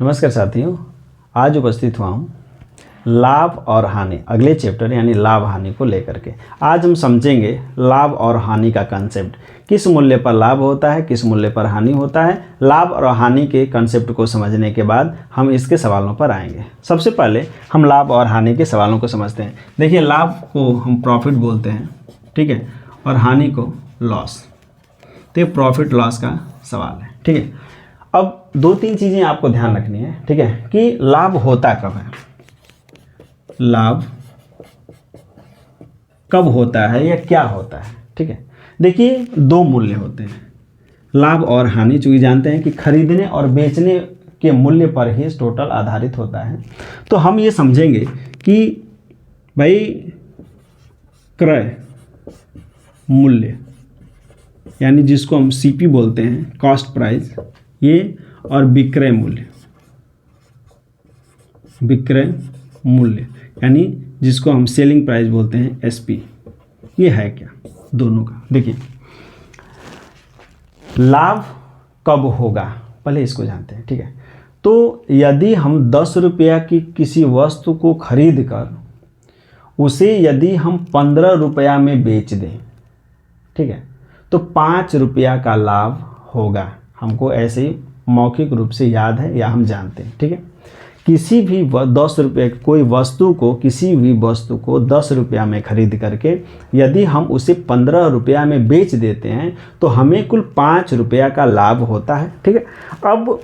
नमस्कार साथियों, आज उपस्थित हुआ हूँ लाभ और हानि अगले चैप्टर यानी लाभ हानि को लेकर के। आज हम समझेंगे लाभ और हानि का कंसेप्ट, किस मूल्य पर लाभ होता है, किस मूल्य पर हानि होता है। लाभ और हानि के कंसेप्ट को समझने के बाद हम इसके सवालों पर आएंगे। सबसे पहले हम लाभ और हानि के सवालों को समझते हैं। देखिए, लाभ को हम प्रॉफिट बोलते हैं, ठीक है, और हानि को लॉस। तो ये प्रॉफिट लॉस का सवाल है, ठीक है। अब दो तीन चीज़ें आपको ध्यान रखनी है, ठीक है, कि लाभ होता कब है, लाभ कब होता है या क्या होता है, ठीक है। देखिए, दो मूल्य होते हैं, लाभ और हानि। चूंकि जानते हैं कि खरीदने और बेचने के मूल्य पर ही टोटल आधारित होता है, तो हम ये समझेंगे कि भाई क्रय मूल्य यानी जिसको हम सीपी बोलते हैं, कॉस्ट प्राइस, ये, और विक्रय मूल्य, विक्रय मूल्य यानी जिसको हम सेलिंग प्राइस बोलते हैं, एसपी, ये है क्या दोनों का। देखिए, लाभ कब होगा पहले इसको जानते हैं, ठीक है। तो यदि हम 10 रुपया की किसी वस्तु को खरीद कर उसे यदि हम 15 रुपया में बेच दें, ठीक है, तो 5 रुपया का लाभ होगा। हमको ऐसे ही मौखिक रूप से याद है या हम जानते हैं, ठीक है। किसी भी 10 रुपये कोई वस्तु को, किसी भी वस्तु को 10 रुपया में खरीद करके यदि हम उसे 15 रुपया में बेच देते हैं तो हमें कुल 5 रुपया का लाभ होता है, ठीक है। अब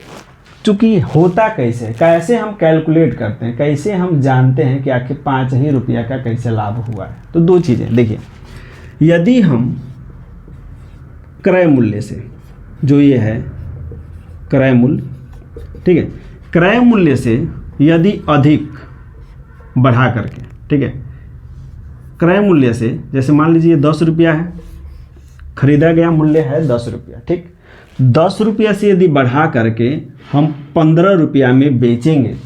चूँकि होता कैसे हम कैलकुलेट करते हैं, कैसे हम जानते हैं कि आखिर 5 ही रुपया का कैसे लाभ हुआ है। तो दो चीज़ें देखिए, यदि हम क्रय मूल्य से, जो ये है क्रय मूल्य, ठीक है, क्रय मूल्य से यदि अधिक बढ़ा करके, ठीक है, क्रय मूल्य से, जैसे मान लीजिए 10 रुपया है, खरीदा गया मूल्य है 10 रुपया, ठीक, 10 रुपया से यदि बढ़ा करके हम 15 रुपया में बेचेंगे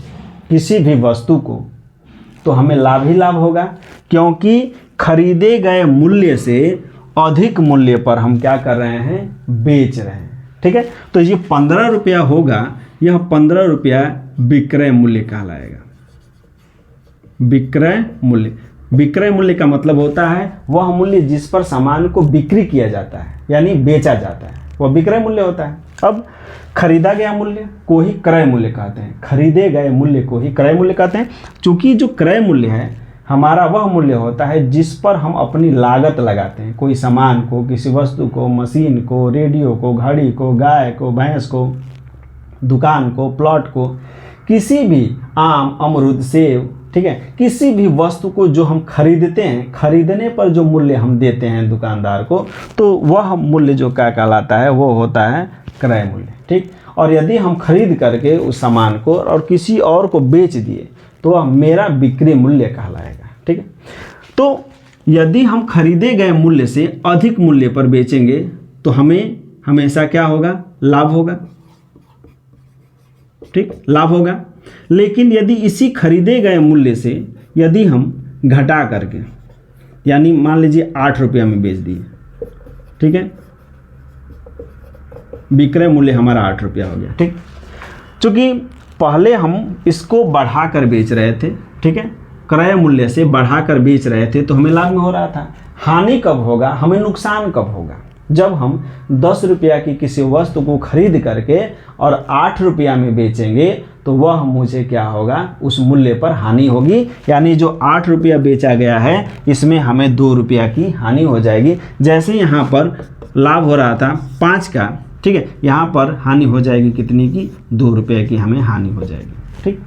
किसी भी वस्तु को, तो हमें लाभ ही लाभ होगा, क्योंकि खरीदे गए मूल्य से अधिक मूल्य पर हम क्या कर रहे हैं, बेच रहे हैं, ठीक है। तो ये 15 रुपया होगा, यह 15 रुपया विक्रय मूल्य कहलाएगा। विक्रय मूल्य, विक्रय मूल्य का मतलब होता है वह मूल्य जिस पर सामान को बिक्री किया जाता है यानी बेचा जाता है, वह विक्रय मूल्य होता है। अब खरीदा गया मूल्य को ही क्रय मूल्य कहते हैं, खरीदे गए मूल्य को ही क्रय मूल्य कहते हैं। चूंकि जो क्रय मूल्य है हमारा वह मूल्य होता है जिस पर हम अपनी लागत लगाते हैं, कोई सामान को, किसी वस्तु को, मशीन को, रेडियो को, घड़ी को, गाय को, भैंस को, दुकान को, प्लॉट को, किसी भी आम, अमरूद, सेब, ठीक है, किसी भी वस्तु को जो हम खरीदते हैं, खरीदने पर जो मूल्य हम देते हैं दुकानदार को, तो वह मूल्य जो क्या कहलाता है, वो होता है क्रय मूल्य, ठीक। और यदि हम खरीद करके उस सामान को और किसी और को बेच दिए तो वह मेरा बिक्री मूल्य कहलाएगा, ठीक है। तो यदि हम खरीदे गए मूल्य से अधिक मूल्य पर बेचेंगे तो हमें हमेशा क्या होगा, लाभ होगा, ठीक, लाभ होगा। लेकिन यदि इसी खरीदे गए मूल्य से यदि हम घटा करके, यानी मान लीजिए 8 रुपया में बेच दिए, ठीक है, विक्रय मूल्य हमारा 8 रुपया हो गया, ठीक। चूंकि पहले हम इसको बढ़ा कर बेच रहे थे, ठीक है, क्रय मूल्य से बढ़ा कर बेच रहे थे तो हमें लाभ में हो रहा था। हानि कब होगा, हमें नुकसान कब होगा, जब हम 10 रुपया की किसी वस्तु को खरीद करके और 8 रुपया में बेचेंगे तो वह मुझे क्या होगा, उस मूल्य पर हानि होगी। यानी जो 8 रुपया बेचा गया है इसमें हमें 2 रुपया की हानि हो जाएगी। जैसे यहाँ पर लाभ हो रहा था 5 का, ठीक है, यहाँ पर हानि हो जाएगी कितनी की, 2 रुपये की हमें हानि हो जाएगी, ठीक।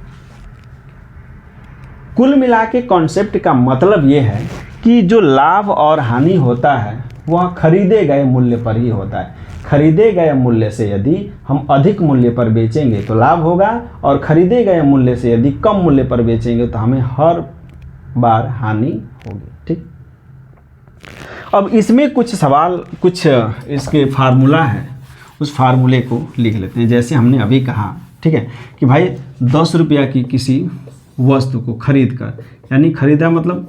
कुल मिला के कॉन्सेप्ट का मतलब ये है कि जो लाभ और हानि होता है वह खरीदे गए मूल्य पर ही होता है। खरीदे गए मूल्य से यदि हम अधिक मूल्य पर बेचेंगे तो लाभ होगा, और खरीदे गए मूल्य से यदि कम मूल्य पर बेचेंगे तो हमें हर बार हानि होगी, ठीक। अब इसमें कुछ सवाल, कुछ इसके फार्मूला है, उस फार्मूले को लिख लेते हैं। जैसे हमने अभी कहा, ठीक है, कि भाई 10 रुपया की किसी वस्तु को खरीद कर, यानी खरीदा मतलब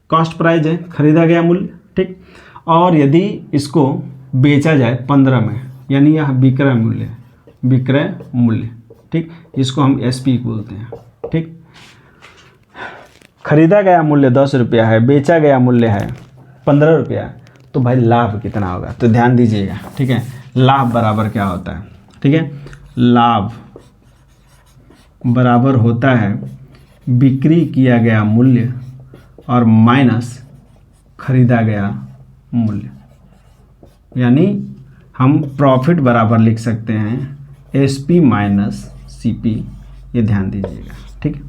कॉस्ट प्राइस है, खरीदा गया मूल्य, ठीक, और यदि इसको बेचा जाए 15 में, यानी यह विक्रय मूल्य, विक्रय मूल्य, ठीक, इसको हम SP बोलते हैं। ठीक, खरीदा गया मूल्य 10 रुपया है, बेचा गया मूल्य है 15 रुपया, तो भाई लाभ कितना होगा? तो ध्यान दीजिएगा। ठीक है, लाभ बराबर क्या होता है? ठीक है, लाभ बराबर होता है बिक्री किया गया मूल्य और माइनस खरीदा गया मूल्य, यानी हम प्रॉफिट बराबर लिख सकते हैं SP माइनस CP। ये ध्यान दीजिएगा। ठीक है,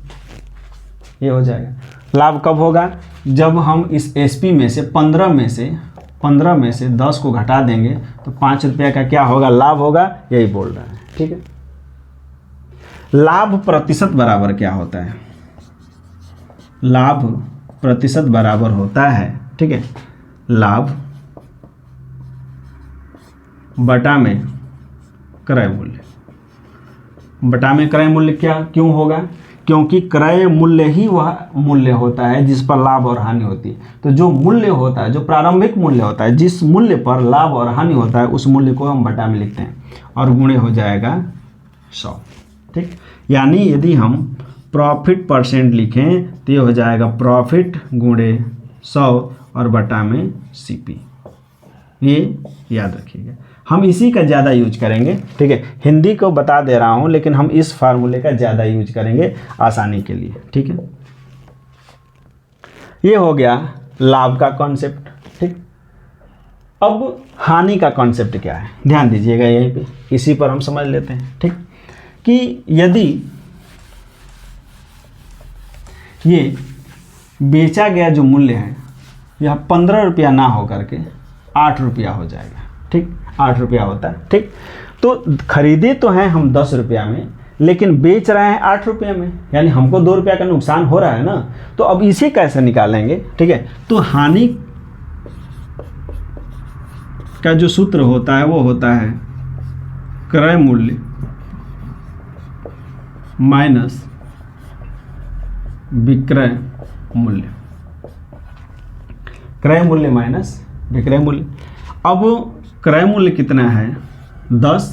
ये हो जाएगा। लाभ कब होगा? जब हम इस SP में से 15 में से 10 को घटा देंगे तो 5 रुपया का क्या होगा? लाभ होगा। यही बोल रहा है। ठीक है, लाभ प्रतिशत बराबर क्या होता है? लाभ प्रतिशत बराबर होता है, ठीक है, लाभ बटा में क्रय मूल्य। बटा में क्रय मूल्य क्या क्यों होगा? क्योंकि क्रय मूल्य ही वह मूल्य होता है जिस पर लाभ और हानि होती है। तो जो मूल्य होता है, जो प्रारंभिक मूल्य होता है, जिस मूल्य पर लाभ और हानि होता है, उस मूल्य को हम बटा में लिखते हैं और गुणे हो जाएगा 100। ठीक, यानी यदि हम प्रॉफिट परसेंट लिखें तो ये हो जाएगा प्रॉफिट गुणे 100 और बटा में CP। ये याद रखिएगा, हम इसी का ज़्यादा यूज करेंगे। ठीक है, हिंदी को बता दे रहा हूँ लेकिन हम इस फार्मूले का ज़्यादा यूज करेंगे आसानी के लिए। ठीक है, ये हो गया लाभ का कॉन्सेप्ट। ठीक, अब हानि का कॉन्सेप्ट क्या है? ध्यान दीजिएगा, यहीं पे इसी पर हम समझ लेते हैं। ठीक, कि यदि ये बेचा गया जो मूल्य है यह 15 रुपया ना हो करके 8 रुपया हो जाएगा। ठीक, 8 रुपया होता है। ठीक, तो खरीदे तो हैं हम 10 रुपया में, लेकिन बेच रहे हैं 8 रुपये में, यानी हमको 2 रुपया का नुकसान हो रहा है ना। तो अब इसे कैसे निकालेंगे? ठीक है, तो हानि का जो सूत्र होता है वो होता है क्रय मूल्य माइनस विक्रय मूल्य। क्रय मूल्य माइनस विक्रय मूल्य। अब क्रय मूल्य कितना है? 10,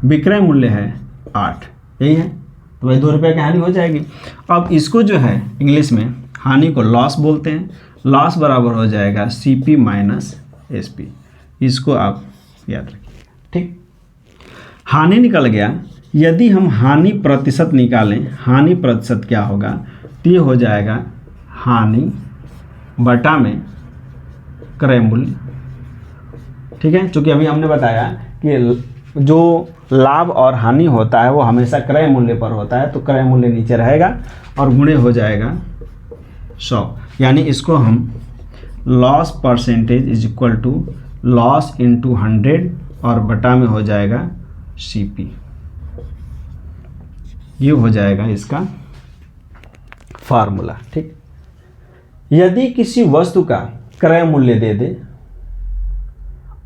विक्रय मूल्य है 8, यही है। तो भाई 2 रुपये की हानि हो जाएगी। अब इसको जो है इंग्लिश में हानि को लॉस बोलते हैं। लॉस बराबर हो जाएगा CP माइनस SP। इसको आप याद रखिए। ठीक, हानि निकल गया। यदि हम हानि प्रतिशत निकालें, हानि प्रतिशत क्या होगा? तो ये हो जाएगा हानि बटा में क्रय मूल्य। ठीक है, चूँकि अभी हमने बताया कि जो लाभ और हानि होता है वो हमेशा क्रय मूल्य पर होता है, तो क्रय मूल्य नीचे रहेगा और गुणे हो जाएगा 100। यानी इसको हम loss percentage is equal to loss into 100 और बटा में हो जाएगा CP। ये हो जाएगा इसका फार्मूला। ठीक, यदि किसी वस्तु का क्रय मूल्य दे दे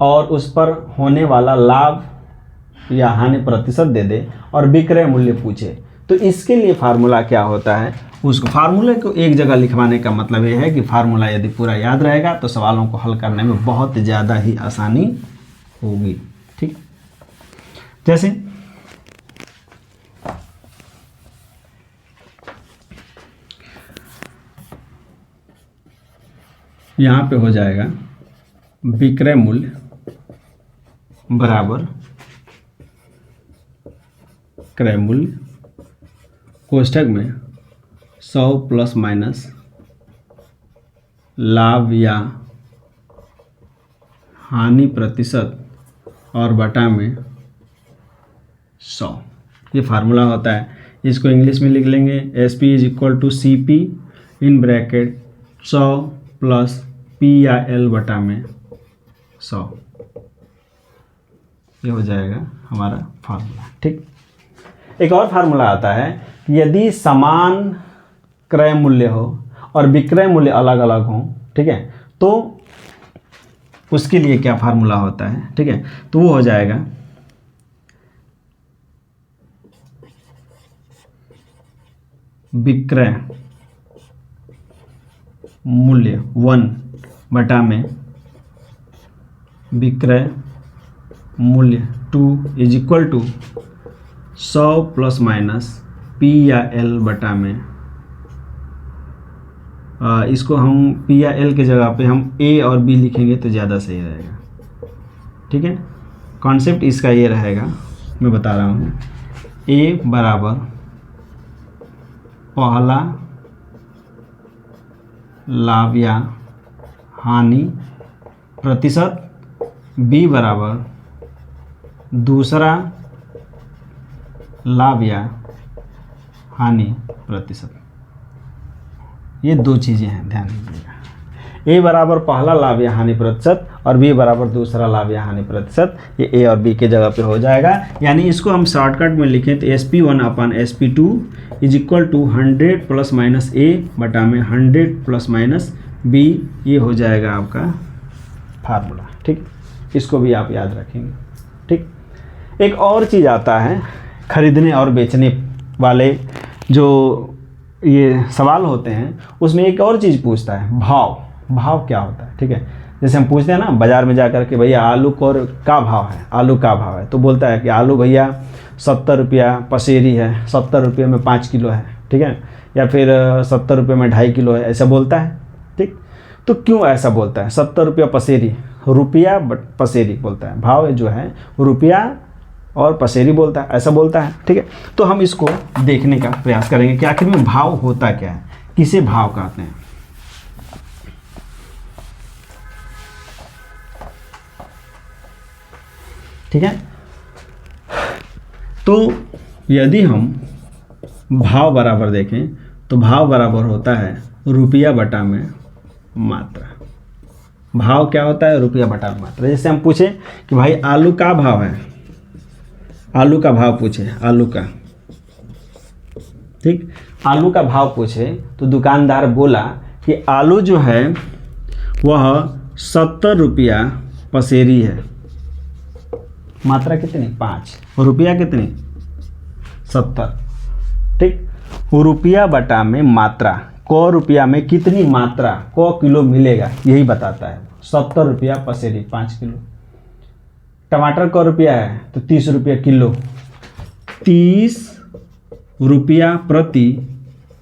और उस पर होने वाला लाभ या हानि प्रतिशत दे दे और विक्रय मूल्य पूछे, तो इसके लिए फार्मूला क्या होता है? उस फार्मूले को एक जगह लिखवाने का मतलब ये है कि फार्मूला यदि पूरा याद रहेगा तो सवालों को हल करने में बहुत ज़्यादा ही आसानी होगी। ठीक, जैसे यहाँ पे हो जाएगा विक्रय मूल्य बराबर क्रय मूल्य कोष्ठक में 100 प्लस माइनस लाभ या हानि प्रतिशत और बटा में 100। ये फार्मूला होता है। इसको इंग्लिश में लिख लेंगे SP is equal to CP in bracket 100 plus P या L बटा में 100। ये हो जाएगा हमारा फार्मूला। ठीक, एक और फार्मूला आता है कि यदि समान क्रय मूल्य हो और विक्रय मूल्य अलग अलग हो, ठीक है, तो उसके लिए क्या फार्मूला होता है? ठीक है, तो वो हो जाएगा विक्रय मूल्य 1 बटा में विक्रय मूल्य 2 is equal to 100 plus minus P या एल बटा में, इसको हम पी या एल के जगह पे हम ए और बी लिखेंगे तो ज़्यादा सही रहेगा। ठीक है, कॉन्सेप्ट इसका ये रहेगा, मैं बता रहा हूँ। ए बराबर पहला लाभ या हानि प्रतिशत, बी बराबर दूसरा लाभ या हानि प्रतिशत। ये दो चीज़ें हैं, ध्यान दीजिएगा। ए बराबर पहला लाभ या हानि प्रतिशत और बी बराबर दूसरा लाभ या हानि प्रतिशत, ये ए और बी के जगह पे हो जाएगा। यानी इसको हम शॉर्टकट में लिखें तो SP1/SP2 is equal to 100 plus minus a बटा में 100 प्लस माइनस बी, ये हो जाएगा आपका फार्मूला। ठीक, इसको भी आप याद रखेंगे। ठीक, एक और चीज़ आता है, खरीदने और बेचने वाले जो ये सवाल होते हैं उसमें एक और चीज़ पूछता है, भाव। भाव क्या होता है? ठीक है, जैसे हम पूछते हैं ना बाज़ार में जाकर के, भैया आलू का भाव है, आलू का भाव है, तो बोलता है कि आलू भैया 70 रुपया पसेरी है, 70 रुपये में 5 किलो है। ठीक है, या फिर 70 रुपये में 2.5 किलो है, ऐसा बोलता है। ठीक, तो क्यों ऐसा बोलता है? 70 रुपया पसेरी, रुपया पसेरी बोलता है, भाव जो है रुपया और पसेरी बोलता है, ऐसा बोलता है। ठीक है, तो हम इसको देखने का प्रयास करेंगे कि आखिर में भाव होता क्या है, किसे भाव कहते हैं। ठीक है, तो यदि हम भाव बराबर देखें तो भाव बराबर होता है रुपया बटा में मात्रा। भाव क्या होता है? रुपया बटा में मात्रा। जैसे हम पूछे कि भाई आलू का भाव है, आलू का भाव पूछे, आलू का, ठीक, आलू का भाव पूछे तो दुकानदार बोला कि आलू जो है वह 70 रुपया पसेरी है। मात्रा कितनी? 5, रुपया कितनी? 70। ठीक, रुपया बटा में मात्रा, क रुपया में कितनी मात्रा, क किलो मिलेगा, यही बताता है। 70 रुपया पसेरी, 5 किलो। टमाटर क रुपया है तो 30 रुपया किलो, 30 रुपया प्रति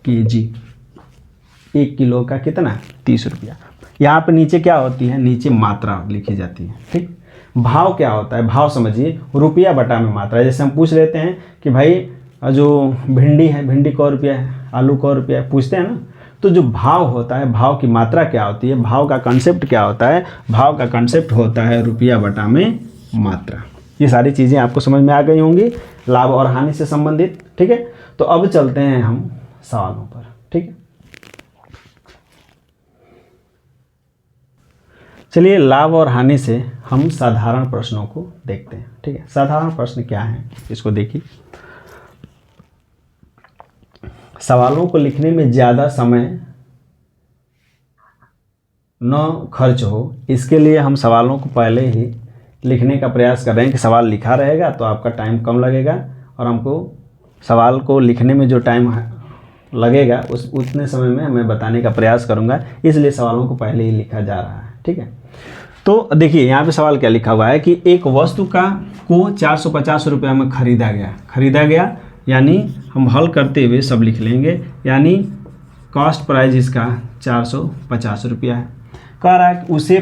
केजी। 1 किलो का कितना? 30 रुपया। यहाँ पे नीचे क्या होती है? नीचे मात्रा लिखी जाती है। ठीक, भाव क्या होता है? भाव समझिए रुपया बटा में मात्रा। जैसे हम पूछ लेते हैं कि भाई जो भिंडी है, भिंडी क रुपया है, आलू क रुपया है, पूछते हैं ना, तो जो भाव होता है, भाव की मात्रा क्या होती है, भाव का कंसेप्ट क्या होता है? भाव का कंसेप्ट होता है रुपया बटा में मात्रा। ये सारी चीज़ें आपको समझ में आ गई होंगी लाभ और हानि से संबंधित। ठीक है, तो अब चलते हैं हम सवालों पर। ठीक है, चलिए लाभ और हानि से हम साधारण प्रश्नों को देखते हैं। ठीक है, साधारण प्रश्न क्या है इसको देखिए। सवालों को लिखने में ज़्यादा समय न खर्च हो, इसके लिए हम सवालों को पहले ही लिखने का प्रयास कर रहे हैं कि सवाल लिखा रहेगा तो आपका टाइम कम लगेगा और हमको सवाल को लिखने में जो टाइम लगेगा उतने समय में मैं बताने का प्रयास करूंगा, इसलिए सवालों को पहले ही लिखा जा रहा है। ठीक है, तो देखिए यहाँ पे सवाल क्या लिखा हुआ है कि एक वस्तु को 450 रुपये में खरीदा गया, यानी हम हल करते हुए सब लिख लेंगे, यानी कॉस्ट प्राइस इसका 450 रुपया है। कह रहा है कि उसे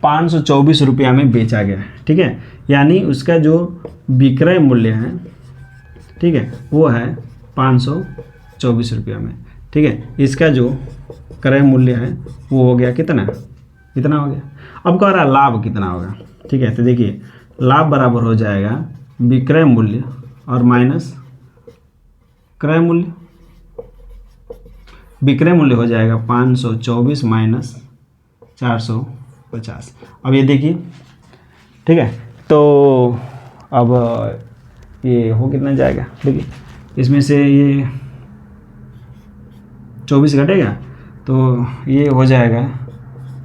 524 रुपया में बेचा गया। ठीक है, यानी उसका जो विक्रय मूल्य है, ठीक है, वो है 524 रुपया में। ठीक है, इसका जो क्रय मूल्य है वो हो गया कितना? इतना हो गया। अब कह रहा है लाभ कितना होगा। ठीक है, तो देखिए लाभ बराबर हो जाएगा विक्रय मूल्य और माइनस क्रय मूल्य। विक्रय मूल्य हो जाएगा 524 माइनस 450। अब ये देखिए, ठीक है, तो अब ये हो कितना जाएगा? देखिए इसमें से ये 24 घटेगा तो ये हो जाएगा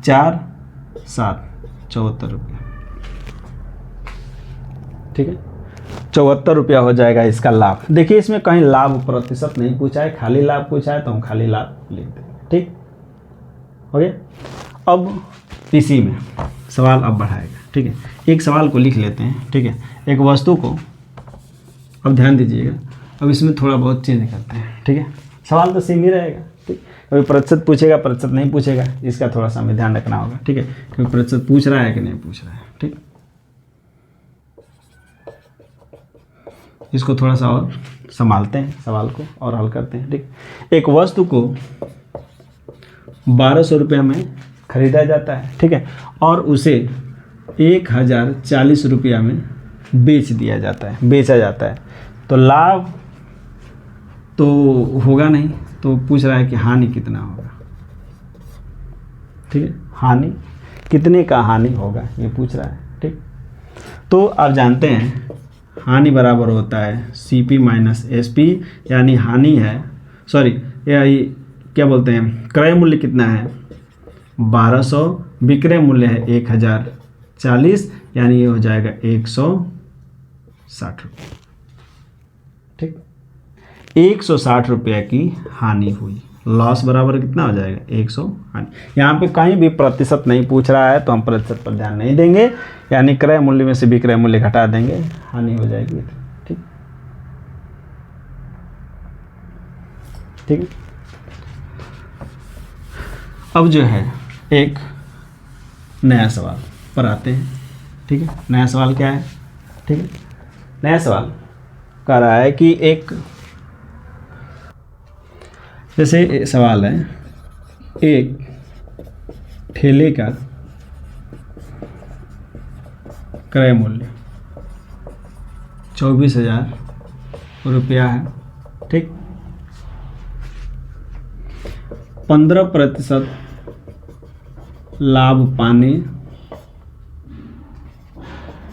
4, 7, 74 रुपया। ठीक है, 74 रुपया हो जाएगा इसका लाभ। देखिए इसमें कहीं लाभ प्रतिशत नहीं पूछा है, खाली लाभ पूछा है, तो हम खाली लाभ लिख देंगे। ठीक हो गया। अब इसी में सवाल अब बढ़ाएगा। ठीक है, एक सवाल को लिख लेते हैं। ठीक है, एक वस्तु को अब ध्यान दीजिएगा, अब इसमें थोड़ा बहुत चेंज करते हैं, ठीक है। सवाल तो सेम ही रहेगा, ठीक। कभी प्रतिशत पूछेगा, प्रतिशत नहीं पूछेगा, इसका थोड़ा सा हमें ध्यान रखना होगा, ठीक है। क्योंकि प्रतिशत पूछ रहा है कि नहीं पूछ रहा है, ठीक। इसको थोड़ा सा और संभालते हैं सवाल को और हल करते हैं, ठीक। एक वस्तु को 1200 रुपये में खरीदा जाता है, ठीक है, और उसे 1040 रुपया में बेचा जाता है, तो लाभ तो होगा नहीं, तो पूछ रहा है कि हानि कितना होगा, ठीक है। हानि कितने का हानि होगा ये पूछ रहा है, ठीक। तो आप जानते हैं हानि बराबर होता है CP माइनस SP, यानी हानि है, सॉरी ये क्या बोलते हैं, क्रय मूल्य कितना है 1200, विक्रय मूल्य है 1040, यानी ये हो जाएगा 160 रुपये, ठीक। 160 रुपये की हानि हुई, लॉस बराबर कितना हो जाएगा 100 हानि। यहाँ पे कहीं भी प्रतिशत नहीं पूछ रहा है तो हम प्रतिशत पर ध्यान नहीं देंगे, यानी क्रय मूल्य में से विक्रय मूल्य घटा देंगे, हानि हो जाएगी, ठीक ठीक है। अब जो है एक नया सवाल पर आते हैं, ठीक है। नया सवाल क्या है, ठीक है। नया सवाल कह रहा है कि एक, जैसे सवाल है, एक ठेले का क्रय मूल्य 24,000 रुपया है, ठीक। 15% लाभ पाने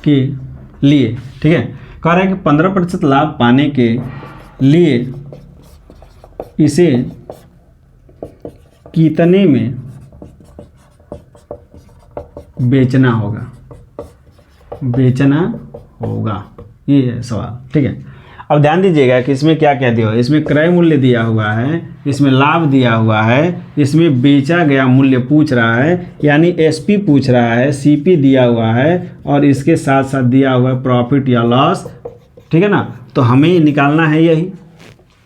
के लिए, ठीक है, कह रहे हैं कि 15% लाभ पाने के लिए इसे कितने में बेचना होगा, ये है सवाल, ठीक है। अब ध्यान दीजिएगा कि इसमें क्या क्या दिया हुआ है, इसमें क्रय मूल्य दिया हुआ है, इसमें लाभ दिया हुआ है, इसमें बेचा गया मूल्य पूछ रहा है, यानी SP पूछ रहा है, CP दिया हुआ है, और इसके साथ साथ दिया हुआ है प्रॉफिट या लॉस, ठीक है ना। तो हमें निकालना है यही,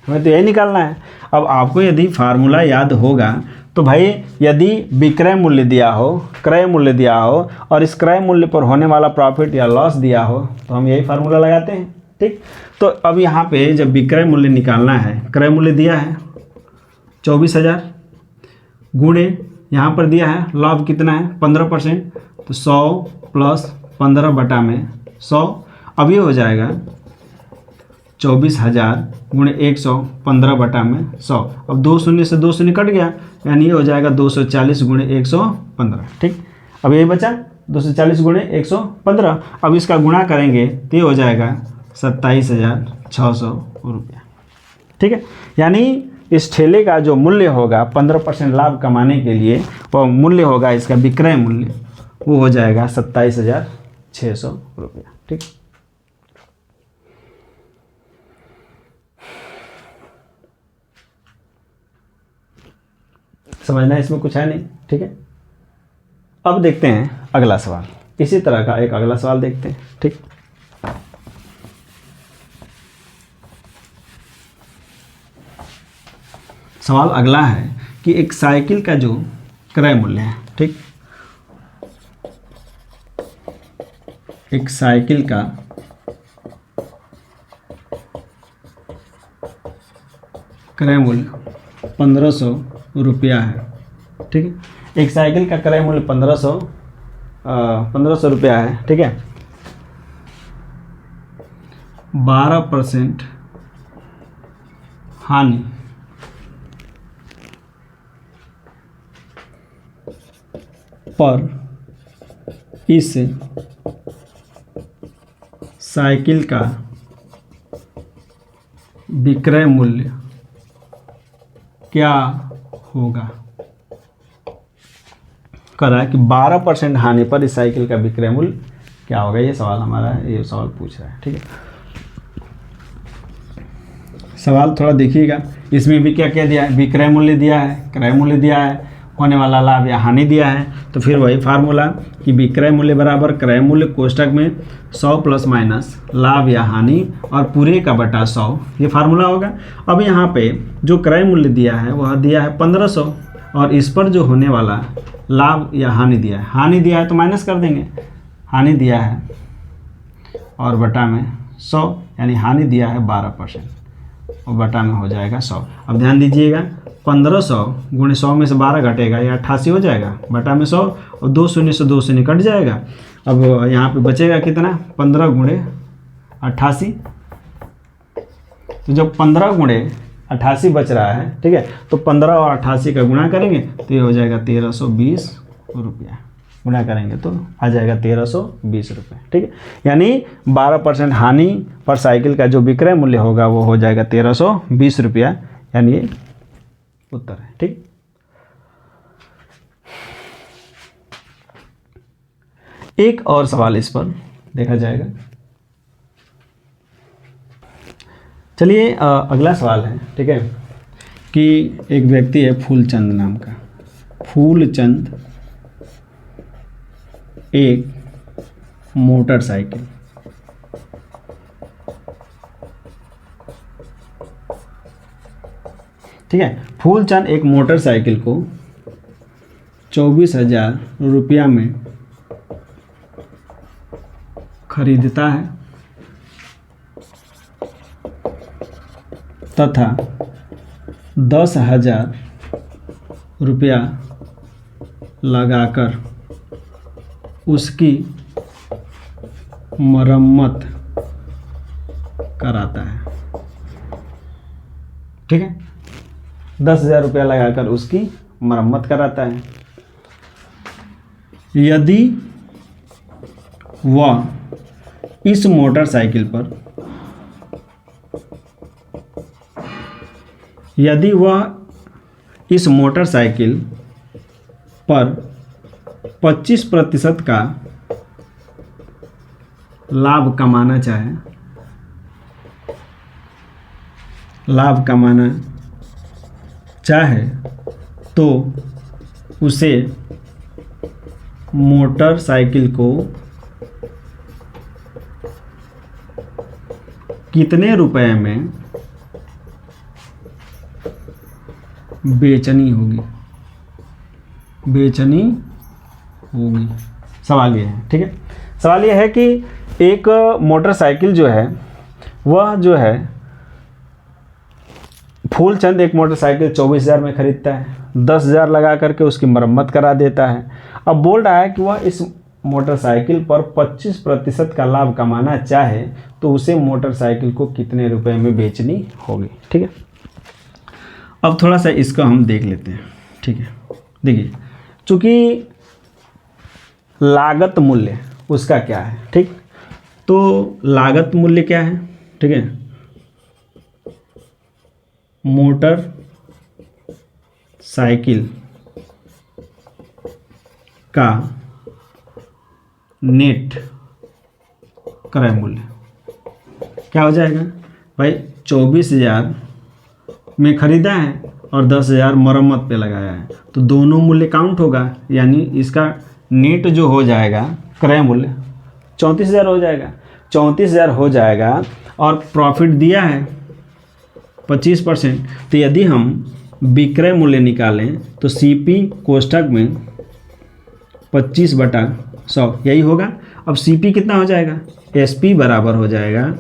हमें तो यही निकालना है। अब आपको यदि फार्मूला याद होगा तो भाई, यदि विक्रय मूल्य दिया हो, क्रय मूल्य दिया हो, और इस क्रय मूल्य पर होने वाला प्रॉफिट या लॉस दिया हो, तो हम यही फार्मूला लगाते हैं, ठीक। तो अब यहाँ पे जब विक्रय मूल्य निकालना है, क्रय मूल्य दिया है 24,000, गुणे यहाँ पर दिया है लाभ कितना है 15%, तो 100 प्लस 15 बटा में 100, अब ये हो जाएगा 24,000 गुणे 100, 15 बटा में 100। अब 2 शून्य से 2 शून्य कट गया, यानी ये हो जाएगा 240 गुणे 115, ठीक। अब ये बचा 240 गुणे 115, अब इसका गुणा करेंगे तो ये हो जाएगा 27,600 रुपया, ठीक है। यानी इस ठेले का जो मूल्य होगा 15% लाभ कमाने के लिए, वो मूल्य होगा इसका विक्रय मूल्य, वो हो जाएगा 27,600 रुपया, ठीक। समझना इसमें कुछ है नहीं, ठीक है। अब देखते हैं अगला सवाल, इसी तरह का एक अगला सवाल देखते हैं, ठीक। सवाल अगला है कि एक साइकिल का जो क्रय मूल्य है, ठीक, एक साइकिल का क्रय मूल्य 1500 रुपया है, ठीक है। एक साइकिल का क्रय मूल्य 1500 रुपया है, ठीक है। 12% हानि पर इस साइकिल का विक्रय मूल्य क्या होगा। कह रहा है कि 12% हानि पर इस साइकिल का विक्रय मूल्य क्या होगा, ये सवाल हमारा है, ये सवाल पूछ रहा है, ठीक है। सवाल थोड़ा देखिएगा, इसमें भी क्या क्या दिया है, विक्रय मूल्य दिया है, क्रय मूल्य दिया है, होने वाला लाभ या हानि दिया है, तो फिर वही फार्मूला कि विक्रय मूल्य बराबर क्रय मूल्य कोष्टक में 100 प्लस माइनस लाभ या हानि और पूरे का बटा 100, ये फार्मूला होगा। अब यहाँ पे जो क्रय मूल्य दिया है वह दिया है 1500 और इस पर जो होने वाला लाभ या हानि दिया है, हानि दिया है तो माइनस कर देंगे, हानि दिया है और बटा में 100, यानी हानि दिया है 12% और बटा में हो जाएगा 100। अब ध्यान दीजिएगा 1500 गुणे 100 में से 12 घटेगा या 88 हो जाएगा, बटा में 100 और 2 शून्य से 2 शून्य कट जाएगा। अब यहाँ पे बचेगा कितना, 15 गुणे 88। तो जब 15 गुणे 88 बच रहा है, ठीक है, तो 15 और 88 का गुणा करेंगे तो ये हो जाएगा 1320 रुपया, गुणा करेंगे तो आ जाएगा 1320 रुपये, ठीक है। यानी 12% हानि पर साइकिल का जो विक्रय मूल्य होगा वो हो जाएगा 1320 रुपया, यानी ये उत्तर है, ठीक। एक और सवाल इस पर देखा जाएगा। चलिए अगला सवाल है, ठीक है, कि एक व्यक्ति है फूलचंद नाम का, फूलचंद एक मोटरसाइकिल, ठीक है, फूलचंद एक मोटरसाइकिल को 24,000 रुपया में खरीदता है तथा 10,000 रुपया लगाकर उसकी मरम्मत कराता है, ठीक है, 10,000 रुपया लगाकर उसकी मरम्मत कराता है। यदि वह इस मोटरसाइकिल पर पर 25% का लाभ कमाना चाहे तो उसे मोटरसाइकिल को कितने रुपए में बेचनी होगी। सवाल ये है, ठीक है, सवाल ये है कि एक मोटरसाइकिल जो है वह जो है फूलचंद एक मोटरसाइकिल 24,000 में खरीदता है, 10,000 लगा करके उसकी मरम्मत करा देता है। अब बोल रहा है कि वह इस मोटरसाइकिल पर 25% का लाभ कमाना चाहे तो उसे मोटरसाइकिल को कितने रुपए में बेचनी होगी, ठीक है। अब थोड़ा सा इसको हम देख लेते हैं, ठीक है। देखिए, चूँकि लागत मूल्य उसका क्या है, ठीक, तो लागत मूल्य क्या है, ठीक है, मोटर साइकिल का नेट क्रय मूल्य क्या हो जाएगा भाई, 24,000 में खरीदा है और 10,000 मरम्मत पे लगाया है, तो दोनों मूल्य काउंट होगा, यानी इसका नेट जो हो जाएगा क्रय मूल्य 34,000 हो जाएगा, 34,000 हो जाएगा और प्रॉफिट दिया है 25%। तो यदि हम विक्रय मूल्य निकालें तो सीपी कोष्ठक में 25/100 यही होगा। अब सीपी कितना हो जाएगा, एसपी बराबर हो जाएगा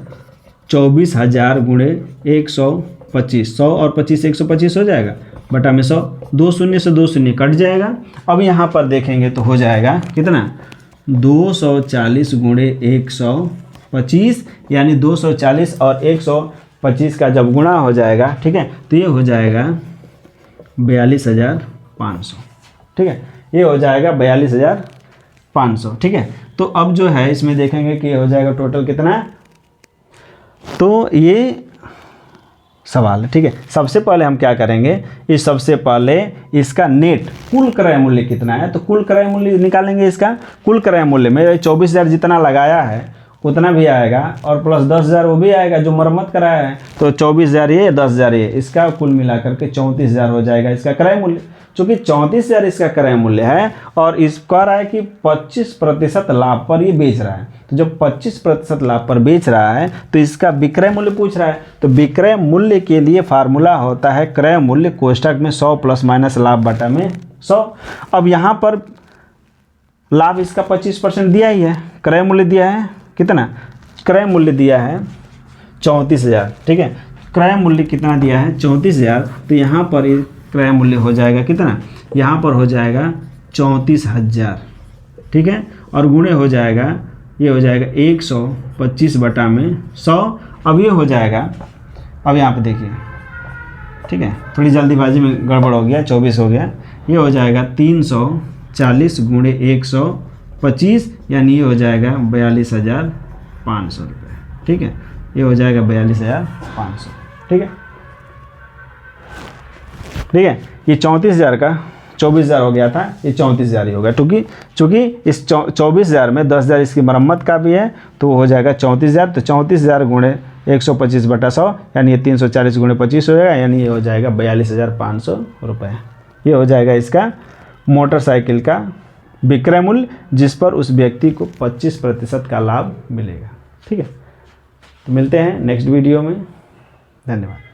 24,000 गुणे 125, 100 और 25 125 हो जाएगा, बटा में 100, 2 शून्य से 2 शून्य कट जाएगा। अब यहाँ पर देखेंगे तो हो जाएगा कितना, 240 गुणे 125, यानी 240 और 125 का जब गुणा हो जाएगा, ठीक है, तो ये हो जाएगा 42,500, ठीक है, ये हो जाएगा 42,500, ठीक है। तो अब जो है इसमें देखेंगे कि ये हो जाएगा टोटल कितना, तो ये सवाल है, ठीक है। सबसे पहले हम क्या करेंगे, इस सबसे पहले इसका नेट कुल क्रय मूल्य कितना है, तो कुल क्रय मूल्य निकालेंगे। इसका कुल क्रय मूल्य में 24,000 जितना लगाया है उतना भी आएगा और प्लस 10,000 वो भी आएगा जो मरम्मत कराया है, तो 24,000 ये 10,000 ये, इसका कुल मिला करके 34,000 हो जाएगा इसका क्रय मूल्य। चूँकि 34,000 इसका क्रय मूल्य है और इस कह रहा है कि 25% लाभ पर ये बेच रहा है। तो जब 25% लाभ पर बेच रहा है तो इसका विक्रय मूल्य पूछ रहा है। तो विक्रय मूल्य के लिए फार्मूला होता है क्रय मूल्य कोष्ठक में 100 प्लस माइनस लाभ बटा में 100। अब यहाँ पर लाभ इसका 25% दिया ही है, क्रय मूल्य दिया है कितना, क्रय मूल्य दिया है 34,000, ठीक है। क्रय मूल्य कितना दिया है 34,000, तो यहाँ पर ये क्रय मूल्य हो जाएगा कितना, यहाँ पर हो जाएगा 34,000, ठीक है। और गुणे हो जाएगा, ये हो जाएगा 125 बटा में 100। अब ये हो जाएगा, अब यहाँ पे देखिए, ठीक है, थोड़ी जल्दीबाजी में गड़बड़ हो गया, 24 हो गया, ये हो जाएगा 340 गुणे 125, यानी ये हो जाएगा 42,500 रुपये, ठीक है। ये हो जाएगा 42,500, ठीक है, ठीक है। ये 34,000 का 24,000 हो गया था, ये 34,000 ही होगा, चूँकि इस 24,000 में 10,000 इसकी मरम्मत का भी है, तो हो जाएगा 34,000। तो 34,000 गुणे 125 बटा 100, यानी ये 340 गुणे 25 हो जाएगा, यानी ये हो जाएगा 42,500 रुपये। ये हो जाएगा इसका मोटरसाइकिल का विक्रय मूल्य, जिस पर उस व्यक्ति को 25% का लाभ मिलेगा, ठीक है। तो मिलते हैं नेक्स्ट वीडियो में, धन्यवाद।